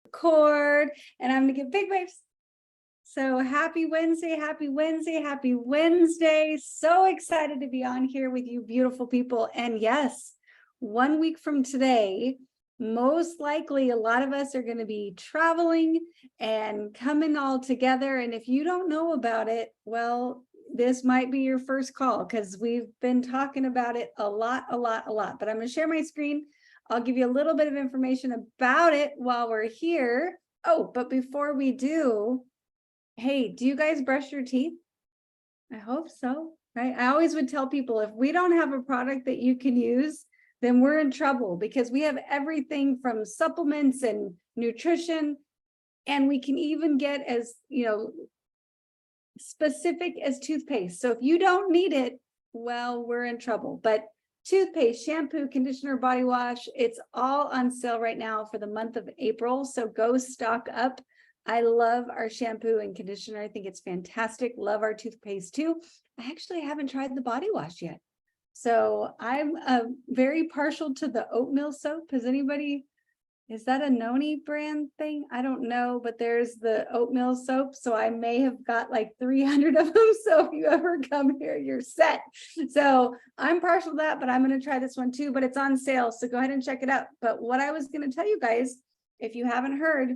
Record, and I'm gonna give big waves. So happy Wednesday, happy Wednesday, happy Wednesday. So excited to be on here with you beautiful people. And yes, 1 week from today, most likely a lot of us are going to be traveling and coming all together. And if you don't know about it, well, this might be your first call because we've been talking about it a lot. But I'm going to share my screen. I'll give you a little bit of information about it while we're here. Oh, but before we do, hey, do you guys brush your teeth? I hope so, right? I always would tell people if we don't have a product that you can use, then we're in trouble because we have everything from supplements and nutrition, and we can even get as, specific as toothpaste. So if you don't need it, well, we're in trouble. But toothpaste, shampoo, conditioner, body wash, it's all on sale right now for the month of April. So go stock up. I love our shampoo and conditioner. I think it's fantastic. Love our toothpaste too. I actually haven't tried the body wash yet. So I'm very partial to the oatmeal soap. Is that a Noni brand thing? I don't know, but there's the oatmeal soap. So I may have got like 300 of them. So if you ever come here, you're set. So I'm partial to that, but I'm going to try this one too, but it's on sale. So go ahead and check it out. But what I was going to tell you guys, if you haven't heard,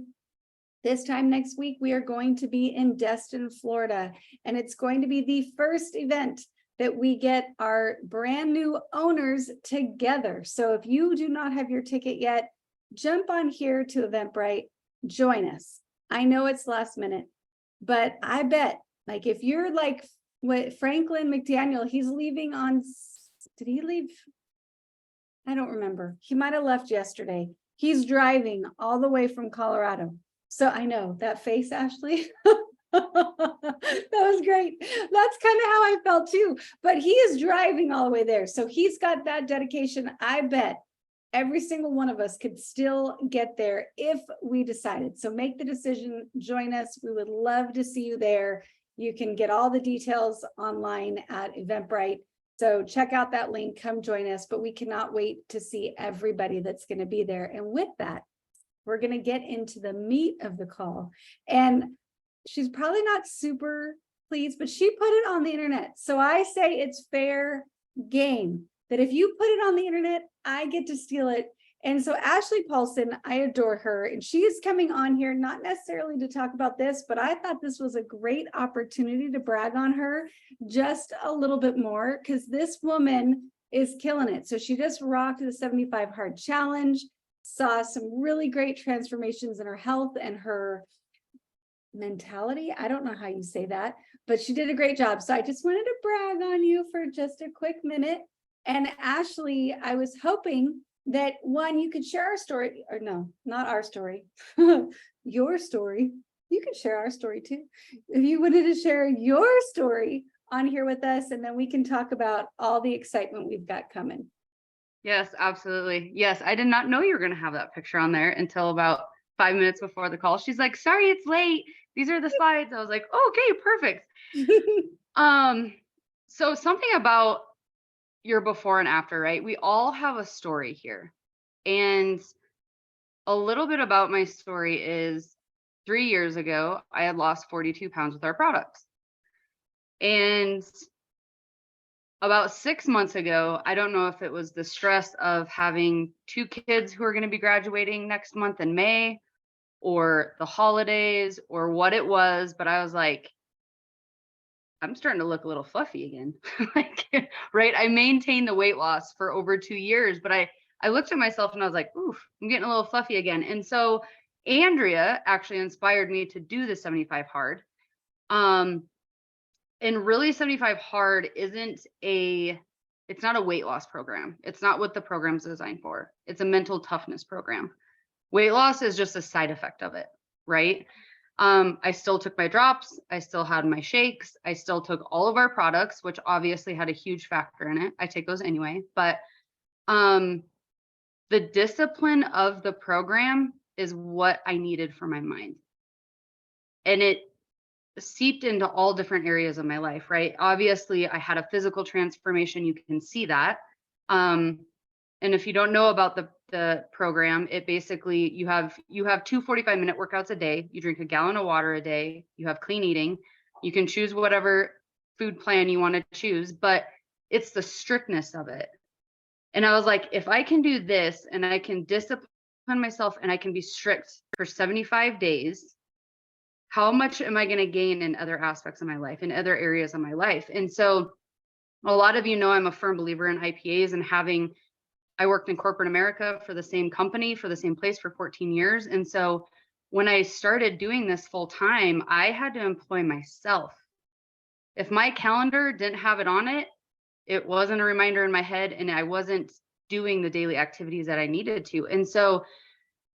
this time next week, we are going to be in Destin, Florida, and it's going to be the first event that we get our brand new owners together. So if you do not have your ticket yet, jump on here to Eventbrite, join us. I know it's last minute, but I bet, like if you're like what Franklin McDaniel, he's leaving on, did he leave? I don't remember. He might have left yesterday. He's driving all the way from Colorado. So I know that face, Ashley. That was great. That's kind of how I felt too. But he is driving all the way there. So he's got that dedication. I bet every single one of us could still get there if we decided. So make the decision, join us. We would love to see you there. You can get all the details online at Eventbrite. So check out that link, come join us. But we cannot wait to see everybody that's going to be there. And with that, we're going to get into the meat of the call. And she's probably not super pleased, but she put it on the internet. So I say it's fair game that if you put it on the internet, I get to steal it. And so Ashley Paulsen, I adore her. And she is coming on here, not necessarily to talk about this, but I thought this was a great opportunity to brag on her just a little bit more because this woman is killing it. So she just rocked the 75 Hard Challenge, saw some really great transformations in her health and her mentality. I don't know how you say that, but she did a great job. So I just wanted to brag on you for just a quick minute. And Ashley, I was hoping that one, you could share our story, or no, not our story, your story. You can share our story too. If you wanted to share your story on here with us, and then we can talk about all the excitement we've got coming. Yes, absolutely. Yes, I did not know you were going to have that picture on there until about 5 minutes before the call. She's like, sorry, it's late. These are the slides. I was like, oh, okay, perfect. So something about your before and after, right? We all have a story here. And a little bit about my story is 3 years ago, I had lost 42 pounds with our products. And about 6 months ago, I don't know if it was the stress of having 2 kids who are going to be graduating next month in May, or the holidays, or what it was, but I was like, I'm starting to look a little fluffy again. Like, right? I maintained the weight loss for over 2 years, but I looked at myself and I was like, oof, I'm getting a little fluffy again. And so Andrea actually inspired me to do the 75 Hard. And really 75 Hard it's not a weight loss program. It's not what the program's designed for. It's a mental toughness program. Weight loss is just a side effect of it, right? I still took my drops. I still had my shakes. I still took all of our products, which obviously had a huge factor in it. I take those anyway, but the discipline of the program is what I needed for my mind. And it seeped into all different areas of my life, right? Obviously, I had a physical transformation. You can see that. And if you don't know about the program, it basically you have 2 45-minute workouts a day. You drink a gallon of water a day. You have clean eating. You can choose whatever food plan you want to choose, but it's the strictness of it. And I was like, if I can do this and I can discipline myself and I can be strict for 75 days, how much am I going to gain in other aspects of my life, in other areas of my life? And so a lot of you know I'm a firm believer in IPAs and I worked in corporate America for the same company, for the same place for 14 years. And so when I started doing this full time, I had to employ myself. If my calendar didn't have it on it, it wasn't a reminder in my head and I wasn't doing the daily activities that I needed to. And so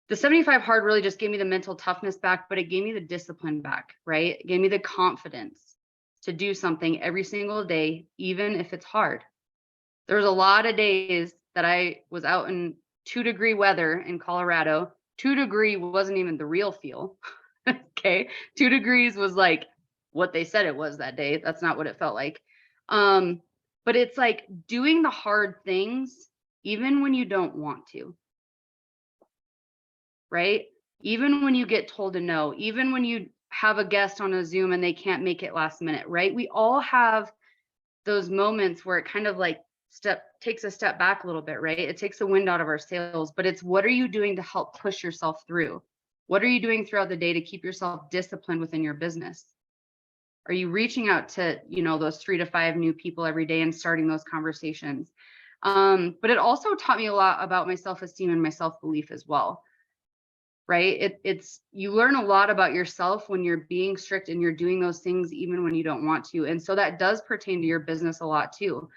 the 75 hard really just gave me the mental toughness back, but it gave me the discipline back, right? It gave me the confidence to do something every single day, even if it's hard. There's a lot of days that I was out in 2-degree weather in Colorado. 2 degree wasn't even the real feel. Okay. 2 degrees was like what they said it was that day. That's not what it felt like. But it's like doing the hard things, even when you don't want to, right? Even when you get told to no, even when you have a guest on a Zoom and they can't make it last minute, right? We all have those moments where it kind of like takes a step back a little bit, right? It takes the wind out of our sails, but it's what are you doing to help push yourself through? What are you doing throughout the day to keep yourself disciplined within your business? Are you reaching out to, those 3 to 5 new people every day and starting those conversations? But it also taught me a lot about my self-esteem and my self-belief as well, right? It's you learn a lot about yourself when you're being strict and you're doing those things even when you don't want to. And so that does pertain to your business a lot too.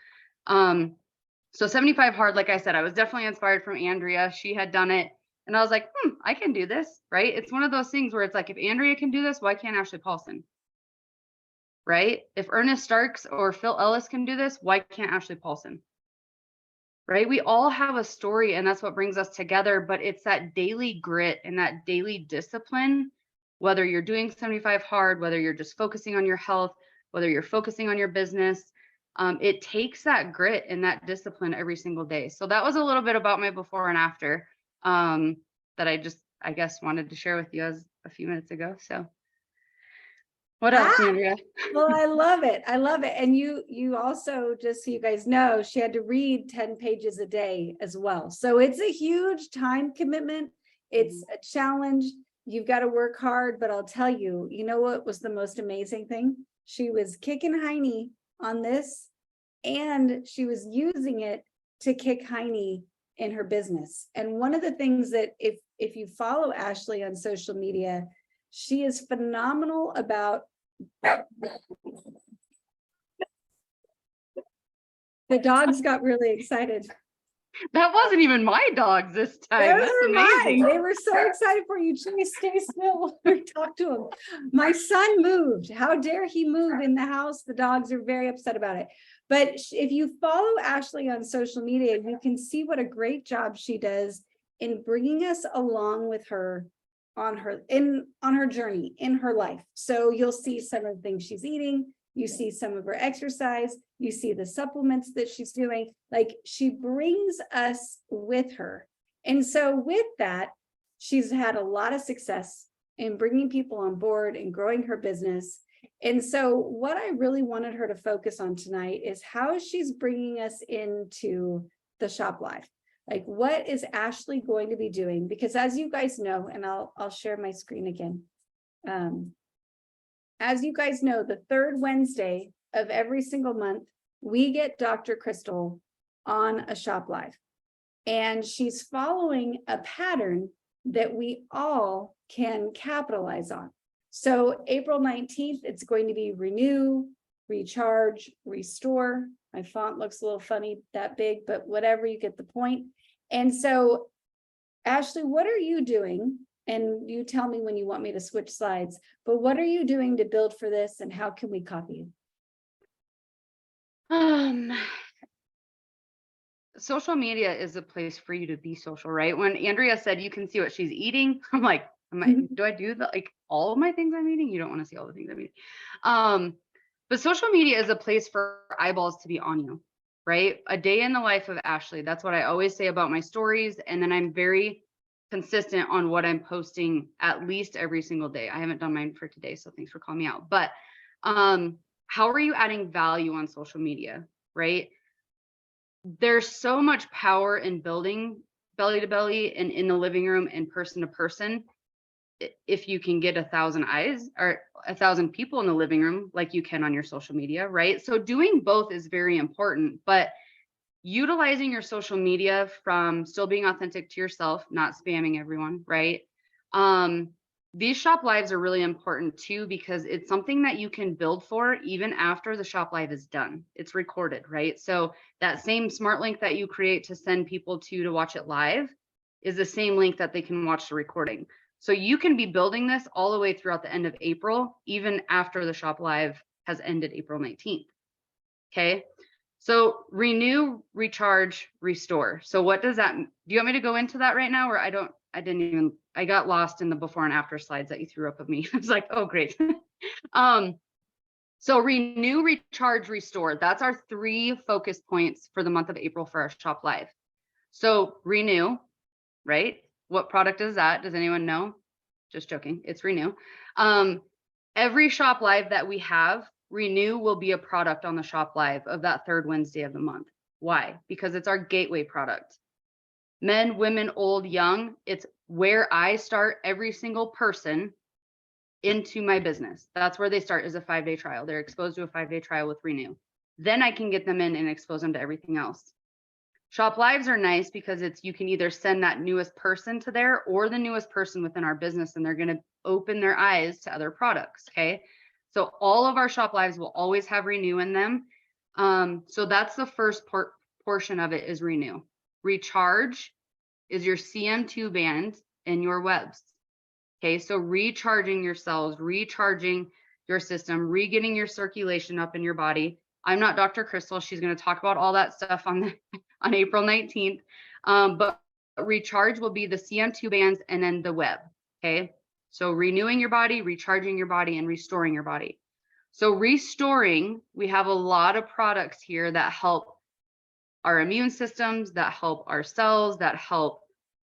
So 75 hard, like I said, I was definitely inspired from Andrea. She had done it and I was like, I can do this, right? It's one of those things where it's like, if Andrea can do this, why can't Ashley Paulsen? Right? If Ernest Starks or Phil Ellis can do this, why can't Ashley Paulsen? Right? We all have a story and that's what brings us together, but it's that daily grit and that daily discipline, whether you're doing 75 hard, whether you're just focusing on your health, whether you're focusing on your business, it takes that grit and that discipline every single day. So that was a little bit about my before and after that I guess wanted to share with you as a few minutes ago. So what else, Andrea? Well, I love it. I love it. And you also, just so you guys know, she had to read 10 pages a day as well. So it's a huge time commitment. It's a challenge. You've got to work hard, but I'll tell you, you know what was the most amazing thing? She was kicking Heine on this and she was using it to kick Heine in her business. And one of the things that if you follow Ashley on social media, she is phenomenal about the dogs got really excited. That wasn't even my dogs this time. Those That's were mine. amazing. They were so excited for you. Tracy, stay still. Talk to him. My son moved. How dare he move in the house? The dogs are very upset about it. But if you follow Ashley on social media, you can see what a great job she does in bringing us along with her on her journey in her life. So you'll see some of the things she's eating, you see some of her exercise, you see the supplements that she's doing, like she brings us with her. And so with that, she's had a lot of success in bringing people on board and growing her business. And so what I really wanted her to focus on tonight is how she's bringing us into the shop live. Like, what is Ashley going to be doing? Because as you guys know, and I'll share my screen again. As you guys know, the third Wednesday of every single month, we get Dr. Crystal on a shop live. And she's following a pattern that we all can capitalize on. So April 19th, it's going to be renew, recharge, restore. My font looks a little funny that big, but whatever, you get the point. And so, Ashley, what are you doing? And you tell me when you want me to switch slides, but what are you doing to build for this and how can we copy you? Social media is a place for you to be social, right? When Andrea said you can see what she's eating, I'm like, do I do all of my things I'm eating? You don't want to see all the things I'm eating. But social media is a place for eyeballs to be on you, right? A day in the life of Ashley. That's what I always say about my stories. And then I'm very consistent on what I'm posting at least every single day. I haven't done mine for today, so thanks for calling me out. But how are you adding value on social media, right? There's so much power in building belly to belly and in the living room and person to person. If you can get 1,000 eyes or 1,000 people in the living room, like you can on your social media, right? So doing both is very important, but utilizing your social media from still being authentic to yourself, not spamming everyone, right? These shop lives are really important too, because it's something that you can build for even after the shop live is done. It's recorded, right? So that same smart link that you create to send people to watch it live is the same link that they can watch the recording. So you can be building this all the way throughout the end of April, even after the shop live has ended April 19th. Okay. So renew, recharge, restore. So what does that, do you want me to go into that right now? Or I got lost in the before and after slides that you threw up of me. I was like, oh, great. So renew, recharge, restore. That's our 3 focus points for the month of April for our shop live. So renew, right? What product is that? Does anyone know? Just joking. It's renew. Every shop live that we have, renew will be a product on the shop live of that 3rd Wednesday of the month. Why? Because it's our gateway product. Men, women, old, young, it's where I start every single person into my business. That's where they start, is a 5-day trial. They're exposed to a 5-day trial with renew. Then I can get them in and expose them to everything else. Shop lives are nice because you can either send that newest person to there or the newest person within our business, and they're going to open their eyes to other products. Okay. So all of our shop lives will always have renew in them. So that's the first portion of it, is renew. Recharge is your CM2 band and your webs. Okay. So recharging your cells, recharging your system, re-getting your circulation up in your body. I'm not Dr. Crystal. She's going to talk about all that stuff on April 19th. But recharge will be the CM2 bands and then the web. Okay. So renewing your body, recharging your body, and restoring your body. So restoring, we have a lot of products here that help our immune systems, that help our cells, that help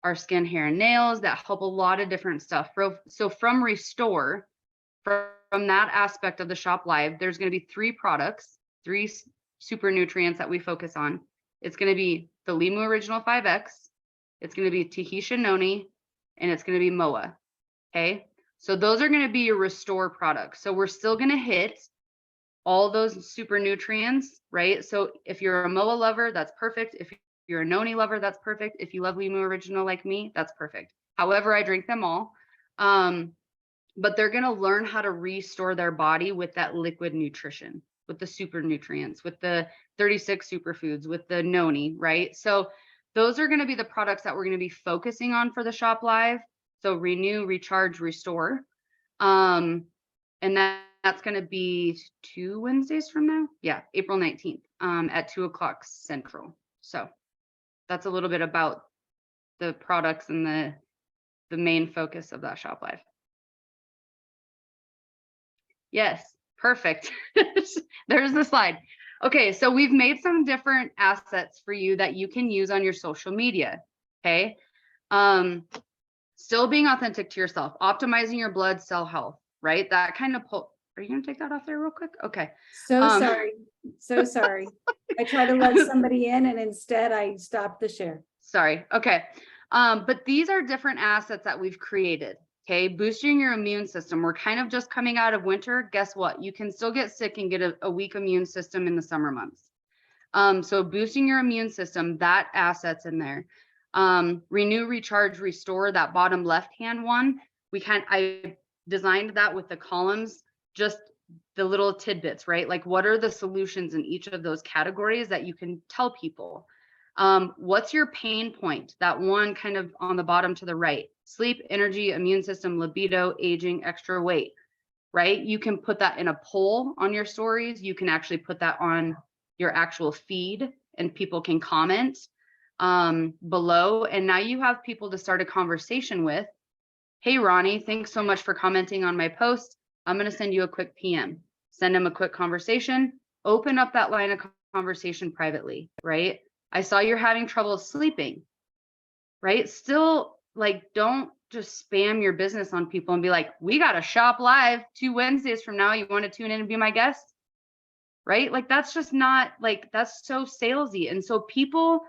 our skin, hair, and nails, that help a lot of different stuff. So from restore, from that aspect of the shop live, there's going to be 3 products, 3 super nutrients that we focus on. It's going to be the Limu Original 5X, it's going to be Tahitian Noni, and it's going to be MOA. Okay. So those are going to be your restore products. So we're still going to hit all those super nutrients, right? So if you're a MOA lover, that's perfect. If you're a Noni lover, that's perfect. If you love Limu Original like me, that's perfect. However, I drink them all. But they're going to learn how to restore their body with that liquid nutrition, with the super nutrients, with the 36 superfoods, with the Noni, right? So those are going to be the products that we're going to be focusing on for the shop live. So renew, recharge, restore. And that's going to be 2 Wednesdays from now. Yeah, April 19th at 2:00 Central. So that's a little bit about the products and the main focus of that shop live. Yes, perfect. There's the slide. Okay, so we've made some different assets for you that you can use on your social media. Okay. Still being authentic to yourself, optimizing your blood cell health, right? That kind of are you going to take that off there real quick? Okay. So sorry. So sorry. I tried to let somebody in and instead I stopped the share. Sorry. Okay. But these are different assets that we've created. Okay. Boosting your immune system. We're kind of just coming out of winter. Guess what? You can still get sick and get a weak immune system in the summer months. So boosting your immune system, that asset's in there. Renew, recharge, restore, that bottom left-hand one. I designed that with the columns, just the little tidbits, right? Like what are the solutions in each of those categories that you can tell people? What's your pain point? That one kind of on the bottom to the right, sleep, energy, immune system, libido, aging, extra weight, right? You can put that in a poll on your stories. You can actually put that on your actual feed and people can comment below. And now you have people to start a conversation with. Hey, Ronnie, thanks so much for commenting on my post. I'm going to send you a quick PM, send them a quick conversation, open up that line of conversation privately, right? I saw you're having trouble sleeping, right? Still, like, don't just spam your business on people and be like, we got a shop live 2 Wednesdays from now. You want to tune in and be my guest? Right? Like, that's just not, like, that's so salesy. And so people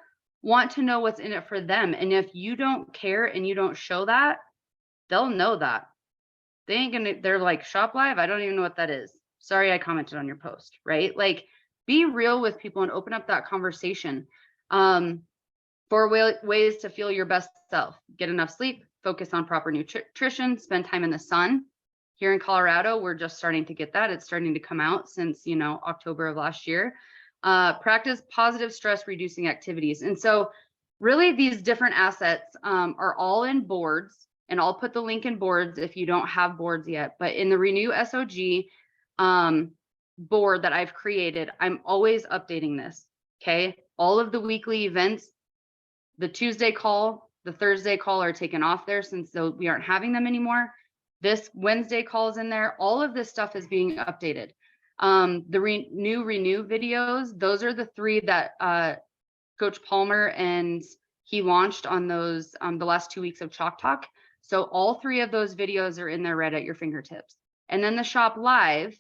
want to know what's in it for them. And if you don't care and you don't show that, they'll know that. They ain't gonna, they're like, shop live? I don't even know what that is. Sorry, I commented on your post, right? Like, be real with people and open up that conversation. For ways to feel your best self: get enough sleep, focus on proper nutrition, spend time in the sun. Here in Colorado, we're just starting to get that. It's starting to come out since, October of last year. Practice positive stress reducing activities. And so really these different assets are all in boards, and I'll put the link in boards if you don't have boards yet. But in the Renew SOG board that I've created, I'm always updating this. Okay. All of the weekly events, the Tuesday call, the Thursday call are taken off there since we aren't having them anymore. This Wednesday call is in there. All of this stuff is being updated. The new Renew videos, those are the 3 that Coach Palmer and he launched on those the last 2 weeks of Chalk Talk. So all 3 of those videos are in there right at your fingertips. And then the Shop Live,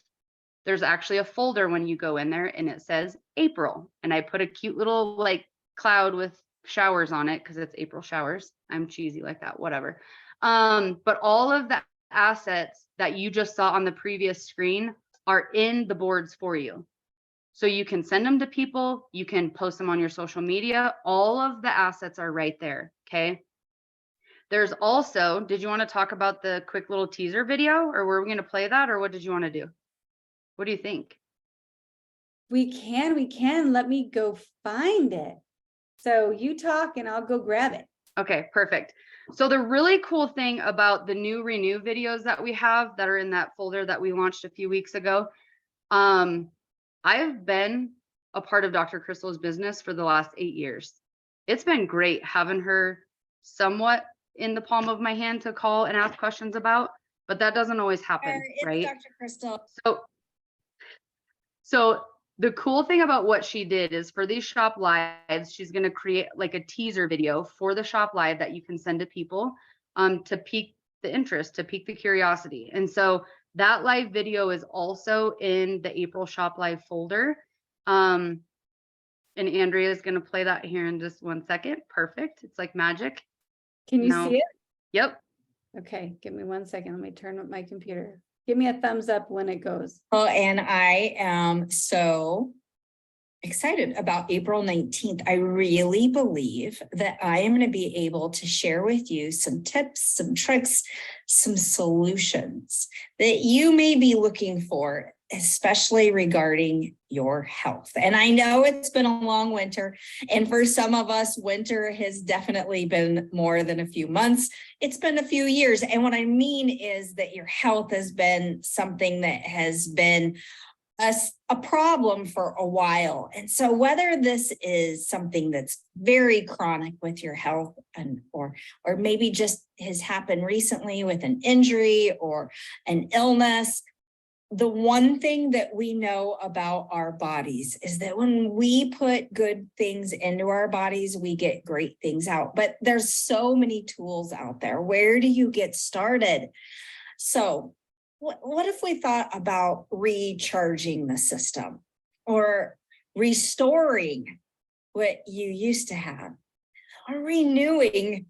there's actually a folder when you go in there and it says April. And I put a cute little like cloud with showers on it because it's April showers. I'm cheesy like that, whatever. But all of the assets that you just saw on the previous screen are in the boards for you. So you can send them to people, you can post them on your social media. All of the assets are right there. Okay. There's also, did you want to talk about the quick little teaser video, or were we going to play that, or what did you want to do? What do you think? We can. Let me go find it. So you talk and I'll go grab it. Okay, perfect. So the really cool thing about the new Renew videos that we have that are in that folder that we launched a few weeks ago, I've been a part of Dr. Crystal's business for the last 8 years. It's been great having her somewhat in the palm of my hand to call and ask questions about, but that doesn't always happen, right? Dr. Crystal. So the cool thing about what she did is for these shop lives, she's going to create like a teaser video for the shop live that you can send to people to pique the interest, to pique the curiosity. And so that live video is also in the April shop live folder. And Andrea is going to play that here in just 1 second. Perfect. It's like magic. Can you see it? Yep. Okay, give me 1 second. Let me turn up my computer. Give me a thumbs up when it goes. Oh, and I am so excited about April 19th. I really believe that I am going to be able to share with you some tips, some tricks, some solutions that you may be looking for, especially regarding your health. And I know it's been a long winter, and for some of us, winter has definitely been more than a few months. It's been a few years. And what I mean is that your health has been something that has been a problem for a while. And so whether this is something that's very chronic with your health or maybe just has happened recently with an injury or an illness, the one thing that we know about our bodies is that when we put good things into our bodies, we get great things out. But there's so many tools out there. Where do you get started? So what if we thought about recharging the system or restoring what you used to have, or renewing,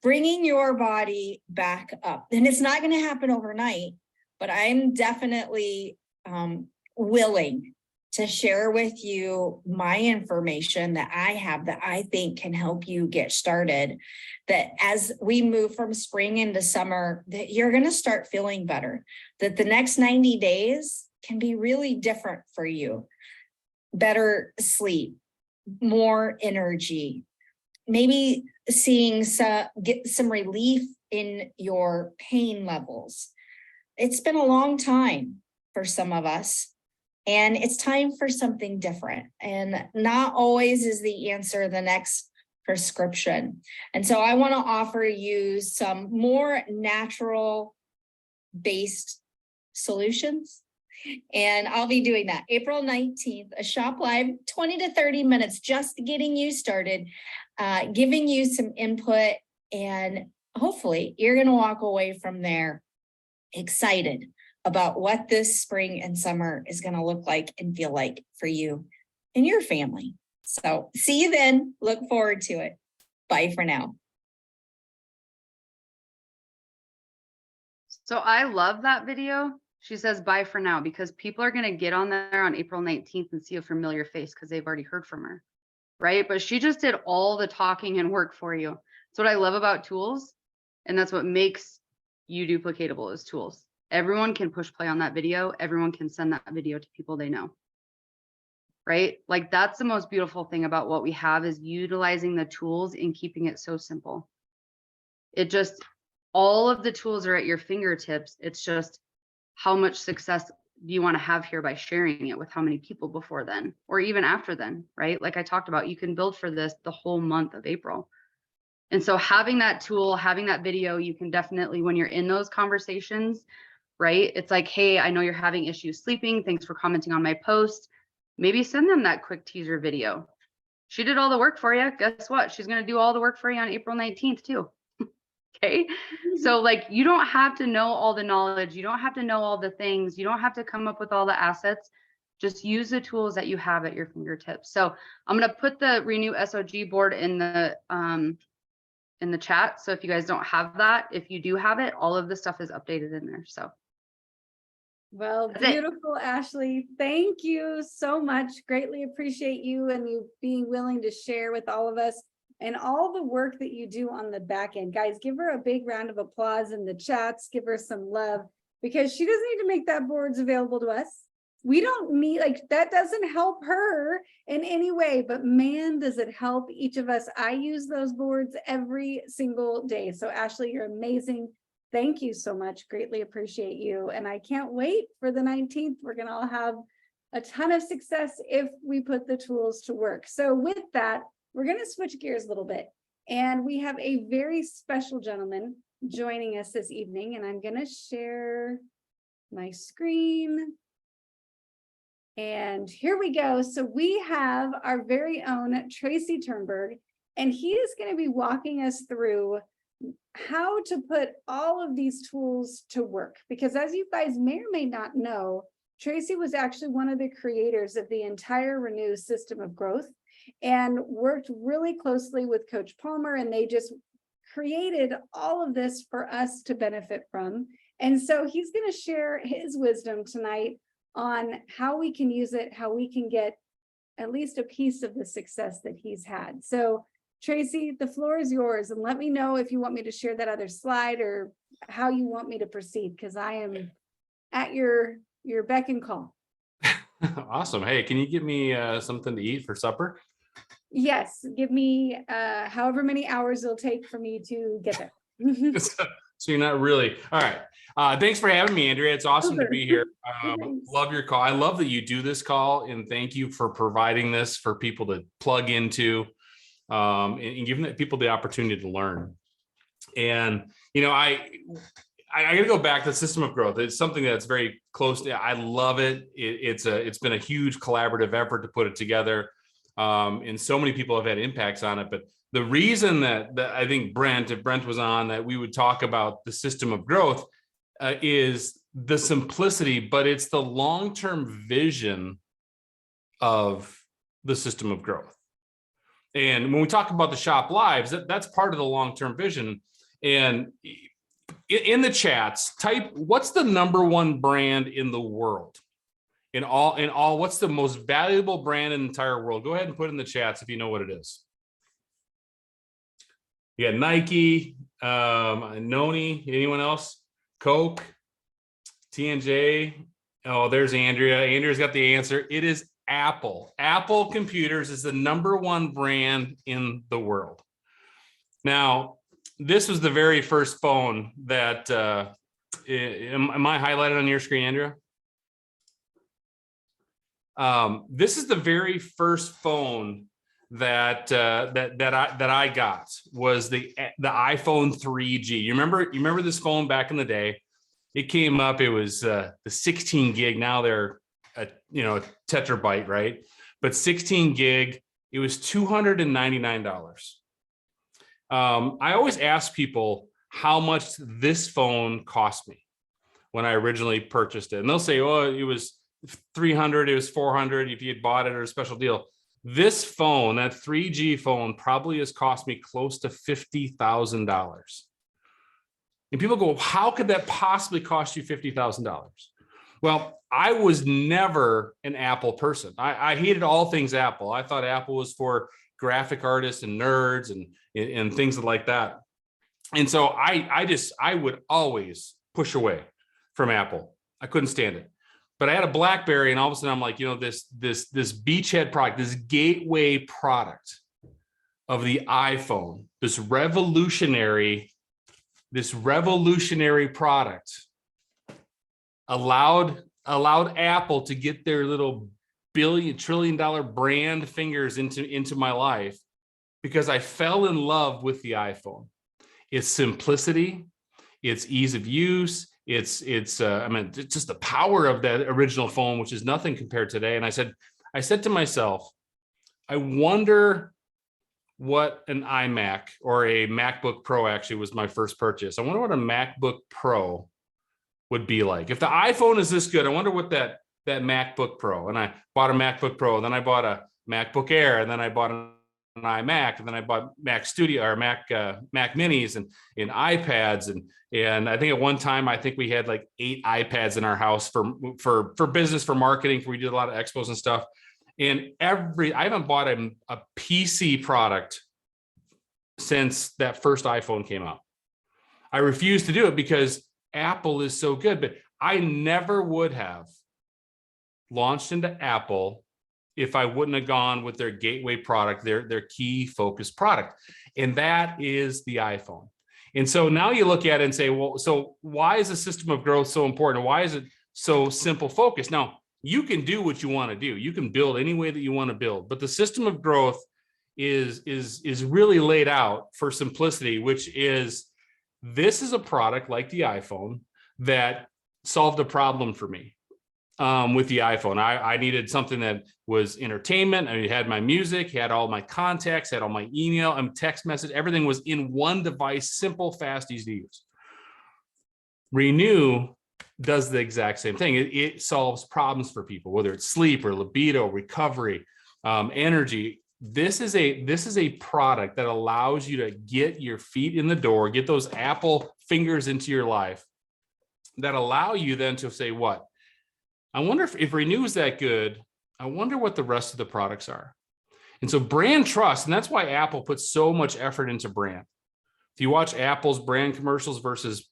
bringing your body back up? And it's not going to happen overnight, but I'm definitely willing to share with you my information that I have that I think can help you get started. That as we move from spring into summer, that you're going to start feeling better, that the next 90 days can be really different for you. Better sleep, more energy, maybe get some relief in your pain levels. It's been a long time for some of us, and it's time for something different. And not always is the answer the next prescription. And so I want to offer you some more natural based solutions And I'll be doing that April 19th, a shop live, 20 to 30 minutes, just getting you started, giving you some input, and hopefully you're going to walk away from there excited about what this spring and summer is going to look like and feel like for you and your family. So see you then. Look forward to it. Bye for now. So I love that video. She says bye for now, because people are going to get on there on April 19th and see a familiar face because they've already heard from her, right? But she just did all the talking and work for you. That's what I love about tools. And that's what makes you duplicatable, is tools. Everyone can push play on that video. Everyone can send that video to people they know, right? Like, that's the most beautiful thing about what we have, is utilizing the tools and keeping it so simple. It just, all of the tools are at your fingertips. It's just, how much success do you want to have here by sharing it with how many people before then, or even after then, right? Like I talked about, you can build for this the whole month of April. And so having that tool, having that video, you can definitely, when you're in those conversations, right? It's like, hey, I know you're having issues sleeping. Thanks for commenting on my post. Maybe send them that quick teaser video. She did all the work for you. Guess what? She's going to do all the work for you on April 19th too. Okay. So like, you don't have to know all the knowledge. You don't have to know all the things. You don't have to come up with all the assets. Just use the tools that you have at your fingertips. So I'm going to put the Renew SOG board in the chat. So if you guys don't have that, if you do have it, all of the stuff is updated in there. So. Well, That's it. beautiful, Ashley. Thank you so much. Greatly appreciate you and you being willing to share with all of us and all the work that you do on the back end. Guys, give her a big round of applause in the chats. Give her some love, because she doesn't need to make that boards available to us. We don't need, like, that doesn't help her in any way, but man, does it help each of us. I use those boards every single day. So Ashley, you're amazing. Thank you so much. Greatly appreciate you. And I can't wait for the 19th. We're going to all have a ton of success if we put the tools to work. So with that, we're going to switch gears a little bit. And we have a very special gentleman joining us this evening. And I'm going to share my screen. And here we go. So we have our very own Tracy Ternberg, and he is going to be walking us through how to put all of these tools to work. Because as you guys may or may not know, Tracy was actually one of the creators of the entire Renew system of growth and worked really closely with Coach Palmer, and they just created all of this for us to benefit from. And so he's going to share his wisdom tonight on how we can use it, how we can get at least a piece of the success that he's had. So Tracy, the floor is yours, and let me know if you want me to share that other slide or how you want me to proceed, because I am at your beck and call. Awesome. Hey, can you give me something to eat for supper? Yes, give me however many hours it'll take for me to get there. So you're not really, all right. Thanks for having me, Andrea. It's awesome to be here. Thanks. Love your call. I love that you do this call, and thank you for providing this for people to plug into, and giving people the opportunity to learn. And, you know, I got to go back to the system of growth. It's something that's very close to, I love it. It's been a huge collaborative effort to put it together. And so many people have had impacts on it, but the reason that I think if Brent was on, that we would talk about the system of growth is the simplicity, but it's the long-term vision of the system of growth. And when we talk about the shop lives, that's part of the long-term vision. And in the chats, type, what's the #1 brand in the world? In all, what's the most valuable brand in the entire world? Go ahead and put in the chats if you know what it is. You got Nike, Noni, anyone else? Coke, T&J. Oh, there's Andrea. Andrea's got the answer. It is Apple. Apple Computers is the #1 brand in the world. Now, this was the very first phone that, am I highlighted on your screen, Andrea? This is the very first phone that I got, was the iPhone 3G. You remember this phone back in the day? it came up, it was the 16 gig. Now they're a tetrabyte, right? But 16 gig, it was $299. I always ask people how much this phone cost me when I originally purchased it. And they'll say, oh, it was 300, it was 400 if you had bought it or a special deal. This phone, that 3G phone, probably has cost me close to $50,000. And people go, how could that possibly cost you $50,000? Well, I was never an Apple person. I hated all things Apple. I thought Apple was for graphic artists and nerds and things like that. And so I would always push away from Apple. I couldn't stand it. But I had a BlackBerry, and all of a sudden I'm like, this beachhead product, this gateway product of the iPhone, this revolutionary product allowed Apple to get their little trillion-dollar brand fingers into my life, because I fell in love with the iPhone. Its simplicity, its ease of use, it's just the power of that original phone, which is nothing compared to today. And I said to myself, I wonder what an iMac or a MacBook Pro, actually was my first purchase. I wonder what a MacBook Pro would be like. If the iPhone is this good, I wonder what that MacBook Pro. And I bought a MacBook Pro, then I bought a MacBook Air, and then I bought an iMac, and then I bought Mac Studio or Mac Minis and iPads, and I think at one time we had like 8 iPads in our house for business, for marketing. We did a lot of expos and stuff. And I haven't bought a PC product since that first iPhone came out. I refuse to do it because Apple is so good, but I never would have launched into Apple if I wouldn't have gone with their gateway product, their key focus product. And that is the iPhone. And so now you look at it and say, well, so why is the system of growth so important? Why is it so simple focused? Now, you can do what you want to do. You can build any way that you want to build, but the system of growth is really laid out for simplicity, which is, this is a product like the iPhone that solved a problem for me. With the iPhone, I needed something that was entertainment. I mean, it had my music, had all my contacts, had all my email and text message. Everything was in one device, simple, fast, easy to use. Renew does the exact same thing. It solves problems for people, whether it's sleep or libido, recovery, energy. This is a product that allows you to get your feet in the door, get those Apple fingers into your life, that allow you then to say, what? I wonder if Renew is that good, I wonder what the rest of the products are. And so brand trust, and that's why Apple puts so much effort into brand. If you watch Apple's brand commercials versus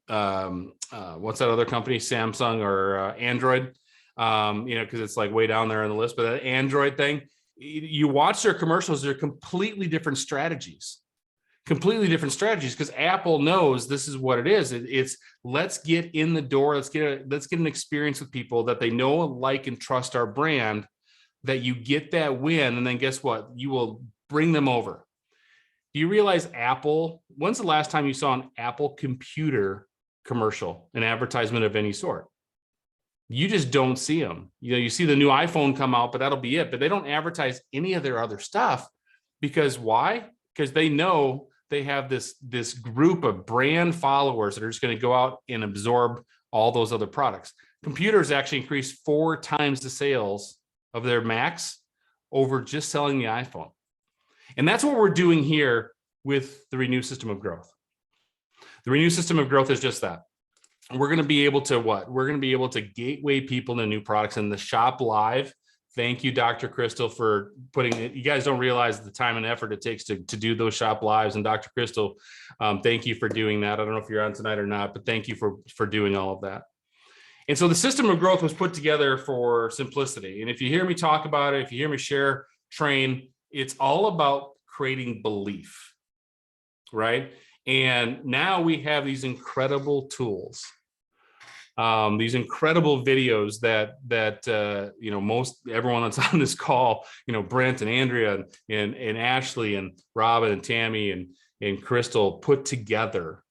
what's that other company, Samsung or Android, because it's like way down there on the list, but that Android thing, you watch their commercials, they're completely different strategies. Because Apple knows this is what it is. It's let's get in the door. Let's get an experience with people that they know, like, and trust our brand, that you get that win. And then guess what? You will bring them over. Do you realize Apple, when's the last time you saw an Apple computer commercial, an advertisement of any sort? You just don't see them. You see the new iPhone come out, but that'll be it. But they don't advertise any of their other stuff. Because why? Because they know they have this group of brand followers that are just going to go out and absorb all those other products. Computers actually increased 4 times the sales of their Macs over just selling the iPhone. And that's what we're doing here with the Renew system of growth. The Renew system of growth is just that. We're going to be able to what? We're going to be able to gateway people to new products in the shop live. Thank you, Dr. Crystal, for putting it. You guys don't realize the time and effort it takes to do those shop lives. And Dr. Crystal, thank you for doing that. I don't know if you're on tonight or not, but thank you for doing all of that. And so the system of growth was put together for simplicity. And if you hear me talk about it, if you hear me share, train, it's all about creating belief, right? And now we have these incredible tools. These incredible videos that most everyone that's on this call, Brent and Andrea and Ashley and Robin and Tammy and Crystal put together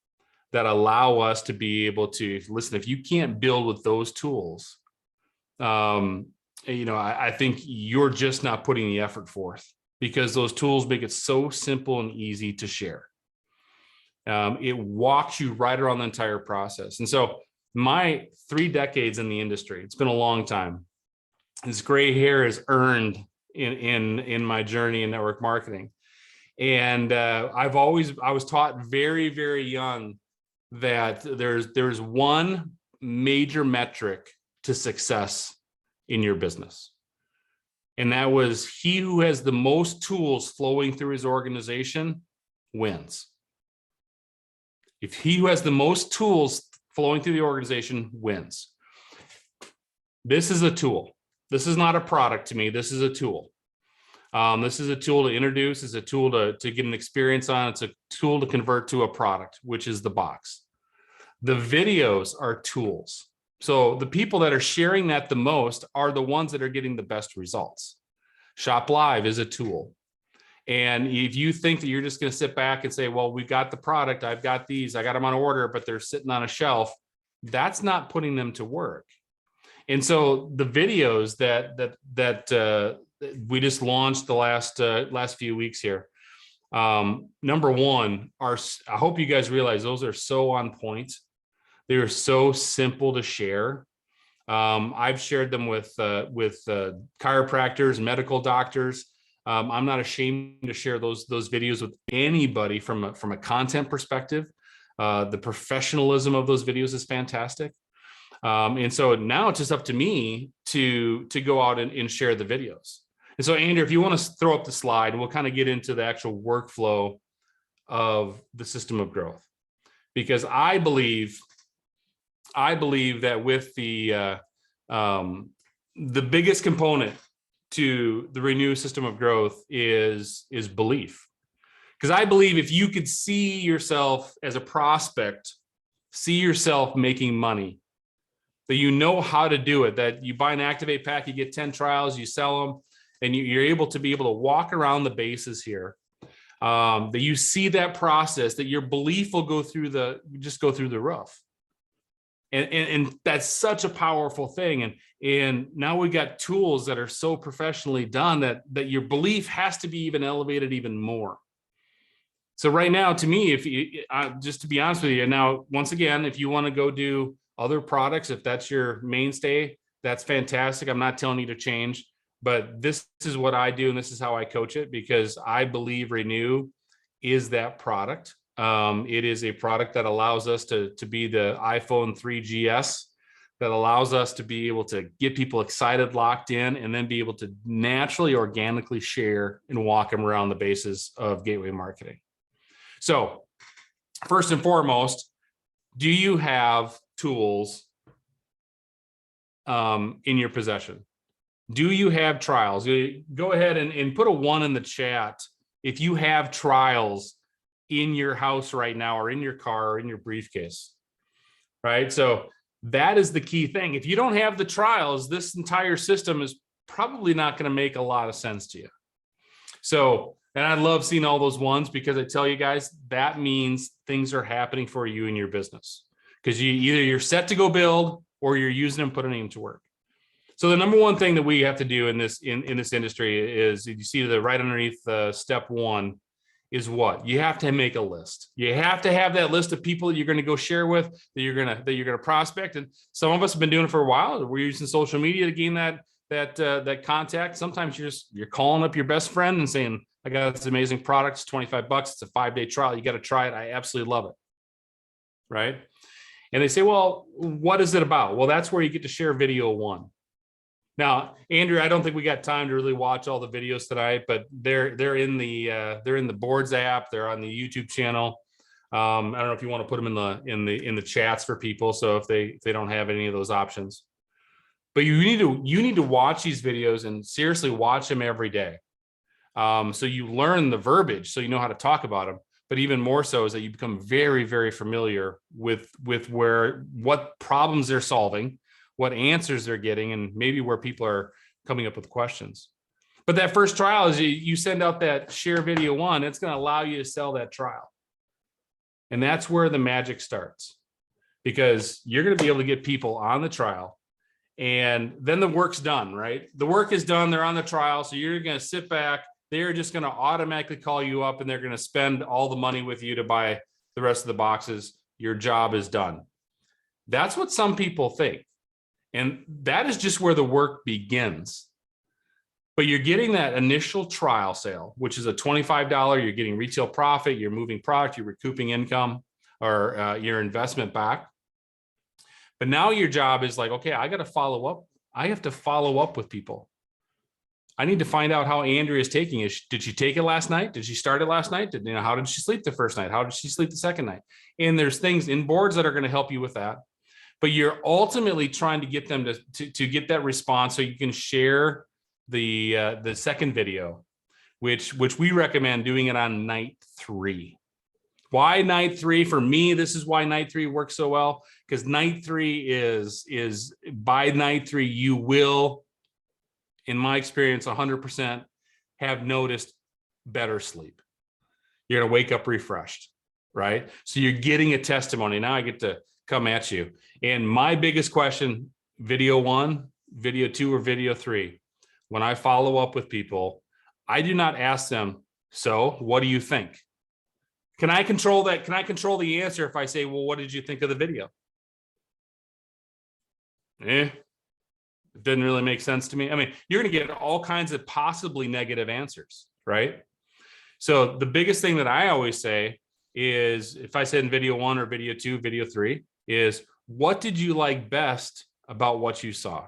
that allow us to be able to listen. If you can't build with those tools, I think you're just not putting the effort forth, because those tools make it so simple and easy to share. It walks you right around the entire process. And so my 3 decades in the industry, it's been a long time. This gray hair is earned in my journey in network marketing. And I was taught very, very young that there's one major metric to success in your business. And that was, he who has the most tools flowing through his organization wins. If he who has the most tools flowing through the organization wins. This is a tool. This is not a product to me. This is a tool. This is a tool to introduce. It's a tool to get an experience on. It's a tool to convert to a product, which is the box. The videos are tools. So the people that are sharing that the most are the ones that are getting the best results. Shop Live is a tool. And if you think that you're just going to sit back and say, well, we've got the product, I've got these, I got them on order, but they're sitting on a shelf, that's not putting them to work. And so the videos that we just launched the last few weeks here, number one, I hope you guys realize those are so on point. They are so simple to share. I've shared them with chiropractors, medical doctors. I'm not ashamed to share those videos with anybody from a content perspective. The professionalism of those videos is fantastic. And so now it's just up to me to go out and share the videos. And so, Andrew, if you want to throw up the slide, we'll kind of get into the actual workflow of the system of growth, because I believe that with the biggest component to the Renew system of growth is belief. Because I believe if you could see yourself as a prospect, see yourself making money, that you know how to do it, that you buy an Activate pack, you get 10 trials, you sell them, and you're able to walk around the bases here, that you see that process, that your belief will go through the roof. And that's such a powerful thing. And now we got tools that are so professionally done that your belief has to be even elevated even more. So right now, to me, if you, just to be honest with you, now, once again, if you want to go do other products, if that's your mainstay, that's fantastic. I'm not telling you to change, but this is what I do. And this is how I coach it, because I believe Renew is that product. It is a product that allows us to be the iPhone 3GS, that allows us to be able to get people excited, locked in, and then be able to naturally, organically share and walk them around the bases of gateway marketing. So first and foremost, do you have tools in your possession? Do you have trials? Go ahead and put a 1 in the chat if you have trials in your house right now, or in your car, or in your briefcase, right? So that is the key thing. If you don't have the trials, this entire system is probably not going to make a lot of sense to you. So, and I love seeing all those ones, because I tell you guys, that means things are happening for you in your business, because you're set to go build, or you're using them, putting them to work. So the number one thing that we have to do in this industry is, you see the right underneath step 1, is what? You have to make a list. You have to have that list of people that you're going to go share with, that you're going to prospect. And some of us have been doing it for a while. We're using social media to gain that contact. Sometimes you're calling up your best friend and saying, I got this amazing product. It's $25. It's a 5-day trial. You got to try it. I absolutely love it. Right. And they say, well, what is it about? Well, that's where you get to share video 1. Now, Andrew, I don't think we got time to really watch all the videos tonight, but they're in the Boards app. They're on the YouTube channel. I don't know if you want to put them in the chats for people, so if they don't have any of those options. But you need to watch these videos, and seriously watch them every day. So you learn the verbiage, so you know how to talk about them. But even more so is that you become very, very familiar with what problems they're solving, what answers they're getting, and maybe where people are coming up with questions. But that first trial is you send out that share video 1, it's going to allow you to sell that trial. And that's where the magic starts, because you're going to be able to get people on the trial, and then the work's done, right? The work is done. They're on the trial. So you're going to sit back. They're just going to automatically call you up, and they're going to spend all the money with you to buy the rest of the boxes. Your job is done. That's what some people think. And that is just where the work begins. But you're getting that initial trial sale, which is a $25. You're getting retail profit. You're moving product. You're recouping income or your investment back. But now your job is like, okay, I got to follow up. I have to follow up with people. I need to find out how Andrea is taking it. Did she take it last night? Did she start it last night? How did she sleep the first night? How did she sleep the second night? And there's things in boards that are going to help you with that. But you're ultimately trying to get them to get that response so you can share the second video, which we recommend doing it on night 3. Why night 3? For me, this is why night 3 works so well, because night 3 is by night 3, you will, in my experience, 100% have noticed better sleep. You're going to wake up refreshed, right? So you're getting a testimony. Now I get to come at you. And my biggest question, video 1, video 2, or video 3, when I follow up with people, I do not ask them, so what do you think? Can I control that? Can I control the answer if I say, well, what did you think of the video? It didn't really make sense to me. I mean, you're going to get all kinds of possibly negative answers, right? So the biggest thing that I always say is, if I said in video 1 or video 2, video 3, is what did you like best about what you saw?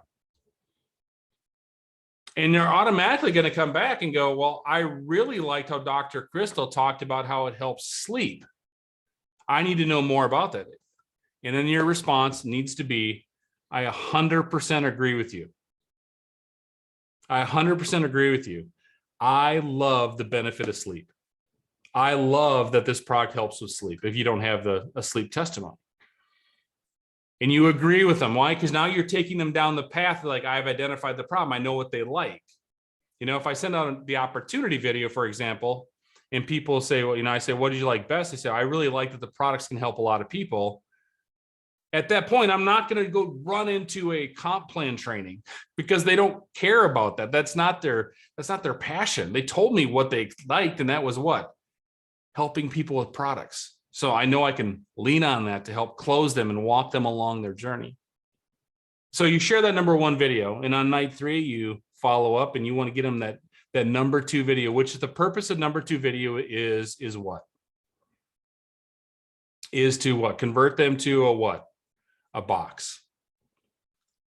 And they're automatically going to come back and go, well, I really liked how Dr. Crystal talked about how it helps sleep. I need to know more about that. And then your response needs to be, I 100% agree with you. I 100% agree with you. I love the benefit of sleep. I love that this product helps with sleep if you don't have a sleep testimony. And you agree with them. Why? Because now you're taking them down the path, like, I've identified the problem. I know what they like. You know, if I send out the opportunity video, for example, and people say, well, I say, what did you like best? They say, I really like that the products can help a lot of people. At that point, I'm not going to go run into a comp plan training, because they don't care about that. That's not their passion. They told me what they liked, and that was what? Helping people with products. So I know I can lean on that to help close them and walk them along their journey. So you share that number 1 video, and on night 3, you follow up, and you want to get them that number 2 video, which is the purpose of number 2 video is what? Is to what? Convert them to a what? A box.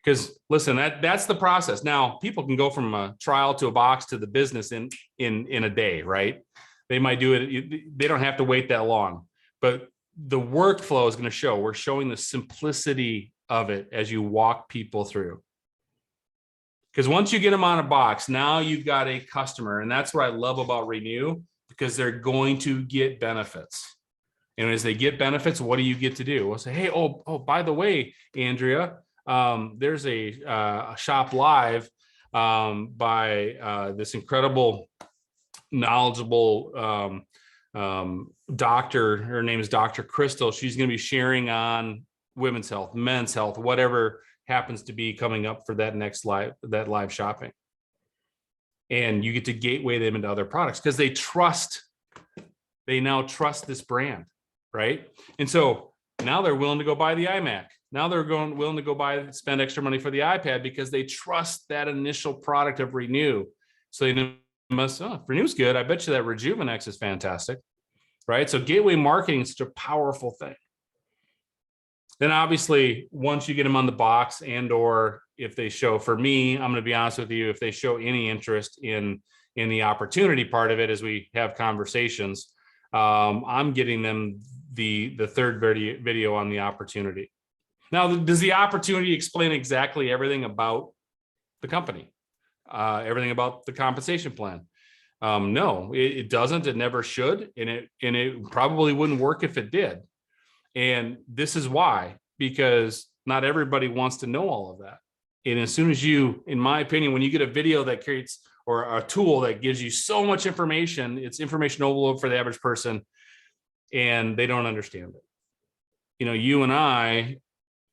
Because listen, that's the process. Now, people can go from a trial to a box to the business in a day, right? They might do it. They don't have to wait that long. But the workflow is going to show. We're showing the simplicity of it as you walk people through. Because once you get them on a box, now you've got a customer. And that's what I love about Renew, because they're going to get benefits. And as they get benefits, what do you get to do? We'll say, hey, oh, by the way, Andrea, there's a Shop Live by this incredible, knowledgeable doctor. Her name is Dr. Crystal. She's going to be sharing on women's health, men's health, whatever happens to be coming up for that next live shopping. And you get to gateway them into other products because they now trust this brand, right? And so now they're willing to go buy the iMac. Now they're willing to go spend extra money for the iPad because they trust that initial product of Renew. So they must, Renew's good. I bet you that Rejuvenex is fantastic, right? So gateway marketing is such a powerful thing. Then obviously, once you get them on the box, and or if they show, for me, I'm going to be honest with you, if they show any interest in the opportunity part of it as we have conversations, I'm getting them the third video on the opportunity. Now, does the opportunity explain exactly everything about the company, everything about the compensation plan? No, it doesn't. It never should, and it probably wouldn't work if it did. And this is why, because not everybody wants to know all of that. And as soon as you, in my opinion, when you get a video that creates, or a tool that gives you so much information, it's information overload for the average person. and they don't understand it. You know, you and I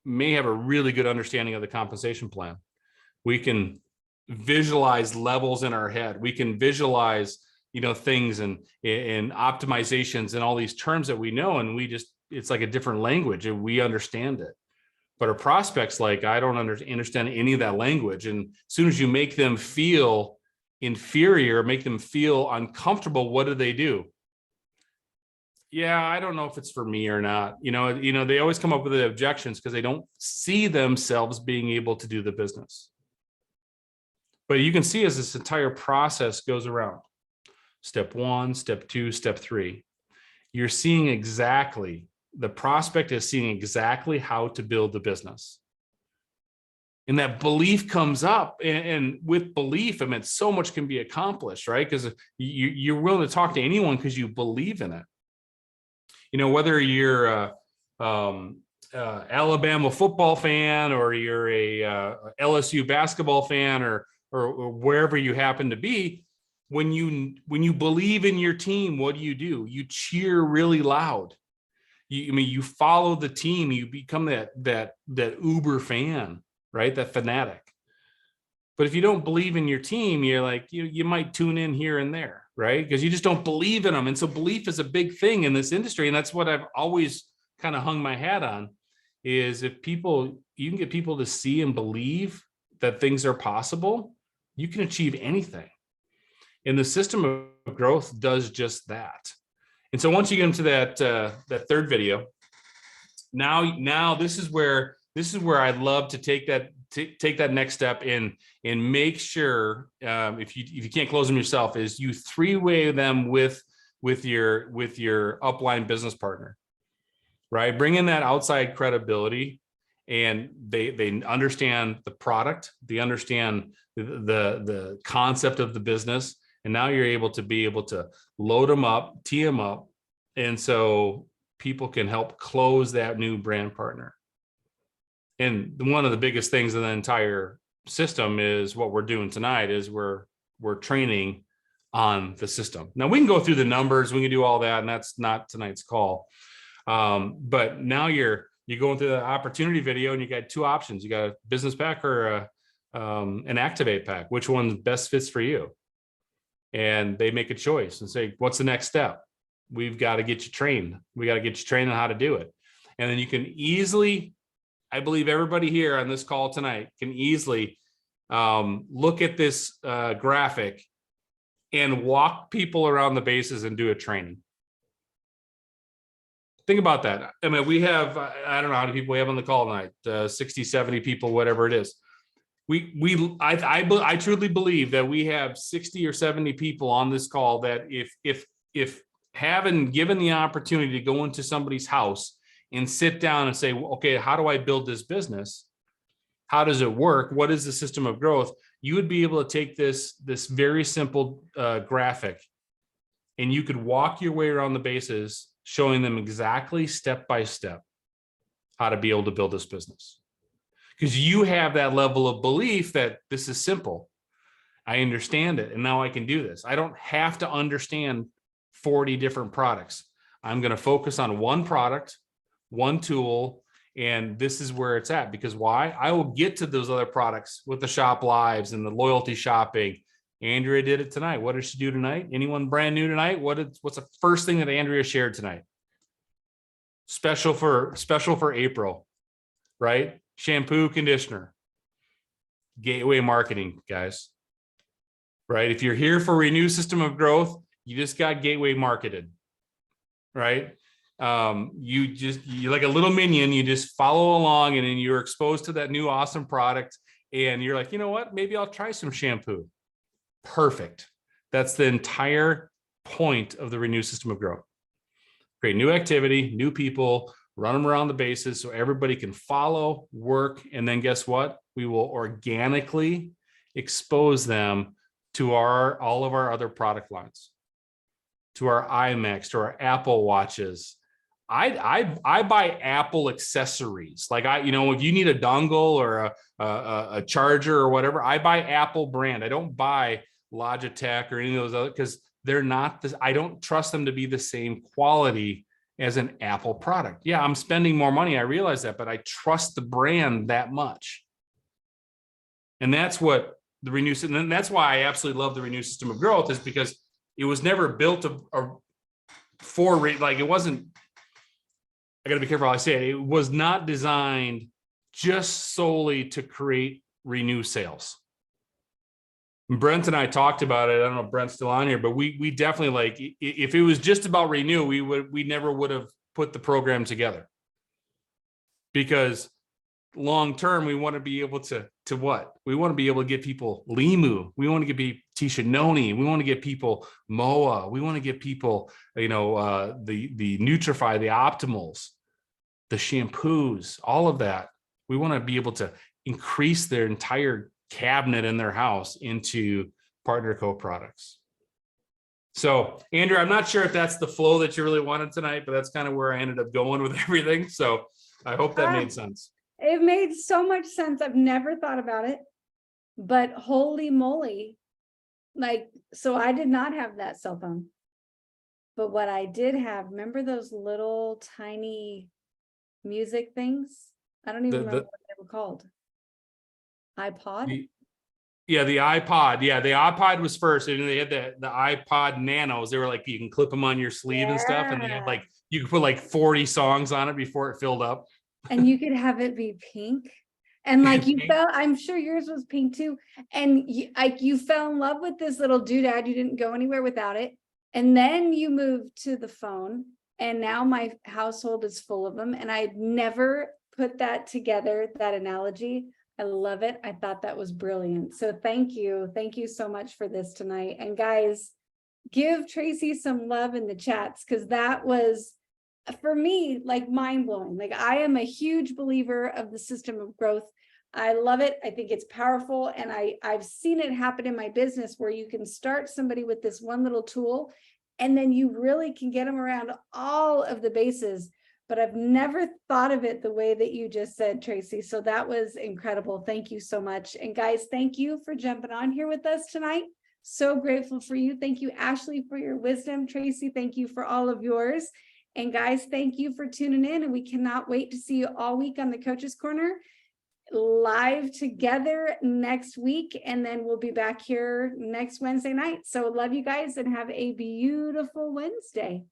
may have a really good understanding of the compensation plan. We can visualize levels in our head. We can visualize, you know, things and optimizations and all these terms that we know, and it's like a different language and we understand it. But our prospects, like, I don't understand any of that language. And as soon as you make them feel inferior, make them feel uncomfortable, what do? Yeah, I don't know if it's for me or not. You know, they always come up with the objections because they don't see themselves being able to do the business. But you can see as this entire process goes around, step 1, step 2, step 3, you're seeing exactly, the prospect is seeing exactly how to build the business. And that belief comes up, and with belief, I mean, so much can be accomplished, right? Because you're willing to talk to anyone because you believe in it. You know, whether you're Alabama football fan, or you're a LSU basketball fan, or wherever you happen to be, when you believe in your team, what do? You cheer really loud. You follow the team. You become that uber fan, right? That fanatic. But if you don't believe in your team, you're like, you might tune in here and there, right? Because you just don't believe in them. And so belief is a big thing in this industry. And that's what I've always kind of hung my hat on, is if you can get people to see and believe that things are possible, you can achieve anything. And the system of growth does just that. And so once you get into that third video, now this is where I'd love to take that next step and make sure, if you can't close them yourself, is you 3-way them with your upline business partner, right? Bring in that outside credibility, and they understand the product, they understand the concept of the business, and now you're able to load them up, tee them up, and so people can help close that new brand partner. And one of the biggest things in the entire system is what we're doing tonight is we're training on the system. Now we can go through the numbers, we can do all that, and that's not tonight's call. But now you're going through the opportunity video, and you got 2 options. You got a business pack or an activate pack. Which one best fits for you? And they make a choice and say, what's the next step? We've got to get you trained. We got to get you trained on how to do it. And then you can easily, I believe everybody here on this call tonight can easily look at this graphic and walk people around the bases and do a training. Think about that. I mean, we have, I don't know how many people we have on the call tonight, 60, 70 people, whatever it is. I truly believe that we have 60 or 70 people on this call that if having given the opportunity to go into somebody's house and sit down and say, okay, how do I build this business? How does it work? What is the system of growth? You would be able to take this very simple graphic, and you could walk your way around the bases, showing them exactly step by step how to be able to build this business. Because you have that level of belief that this is simple. I understand it, and now I can do this. I don't have to understand 40 different products. I'm going to focus on one product, one tool, and this is where it's at. Because why? I will get to those other products with the shop lives and the loyalty shopping. Andrea did it tonight. What did she do tonight? Anyone brand new tonight? What's the first thing that Andrea shared tonight? Special for April, right? Shampoo, conditioner, gateway marketing, guys, right? If you're here for Renew System of Growth, you just got gateway marketed, right? You're like a little minion. You just follow along, and then you're exposed to that new awesome product, and you're like, you know what? Maybe I'll try some shampoo. Perfect. That's the entire point of the Renew System of Growth. Create new activity, new people, run them around the bases so everybody can follow, work, and then guess what? We will organically expose them to all of our other product lines, to our iMacs, to our Apple watches. I buy Apple accessories. Like if you need a dongle or a charger or whatever, I buy Apple brand. I don't buy Logitech or any of those other, because they're not this. I don't trust them to be the same quality as an Apple product. Yeah, I'm spending more money. I realize that, but I trust the brand that much. And that's what the Renew, and that's why I absolutely love the Renew System of Growth, is because it was never built for like, it wasn't, I got to be careful how I say it. It was not designed just solely to create Renew sales. Brent and I talked about it. I don't know if Brent's still on here, but we definitely, like, if it was just about Renew, we never would have put the program together, because long term we want to be able to what? We want to be able to get people Limu. We want to get people Tisha Noni. We want to get people Moa. We want to get people, the Nutrify, the Optimals, the shampoos, all of that. We want to be able to increase their entire cabinet in their house into Partner Co products. So, Andrew, I'm not sure if that's the flow that you really wanted tonight, but that's kind of where I ended up going with everything. So I hope that made sense. It made so much sense. I've never thought about it, but holy moly. Like, so I did not have that cell phone, but what I did have, remember those little tiny music things? I don't even remember what they were called. iPod? Yeah, the iPod. Yeah, the iPod was first, and they had the iPod Nanos. They were like, you can clip them on your sleeve and stuff, and they had like, you could put like 40 songs on it before it filled up. And you could have it be pink. And like you felt, I'm sure yours was pink too. And you fell in love with this little doodad. You didn't go anywhere without it. And then you moved to the phone. And now my household is full of them. And I'd never put that together, that analogy. I love it. I thought that was brilliant. So thank you. Thank you so much for this tonight. And guys, give Tracy some love in the chats, because that was, for me, like mind-blowing. Like, I am a huge believer of the system of growth. I love it. I think it's powerful. And I've seen it happen in my business, where you can start somebody with this one little tool, and then you really can get them around all of the bases. But I've never thought of it the way that you just said, Tracy. So that was incredible. Thank you so much. And guys, thank you for jumping on here with us tonight. So grateful for you. Thank you, Ashley, for your wisdom. Tracy, thank you for all of yours. And guys, thank you for tuning in. And we cannot wait to see you all week on the Coach's Corner, live together next week. And then we'll be back here next Wednesday night. So love you guys, and have a beautiful Wednesday.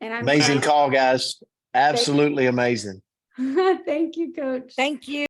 And I'm Amazing call, guys. Absolutely amazing. Thank you, Coach. Thank you.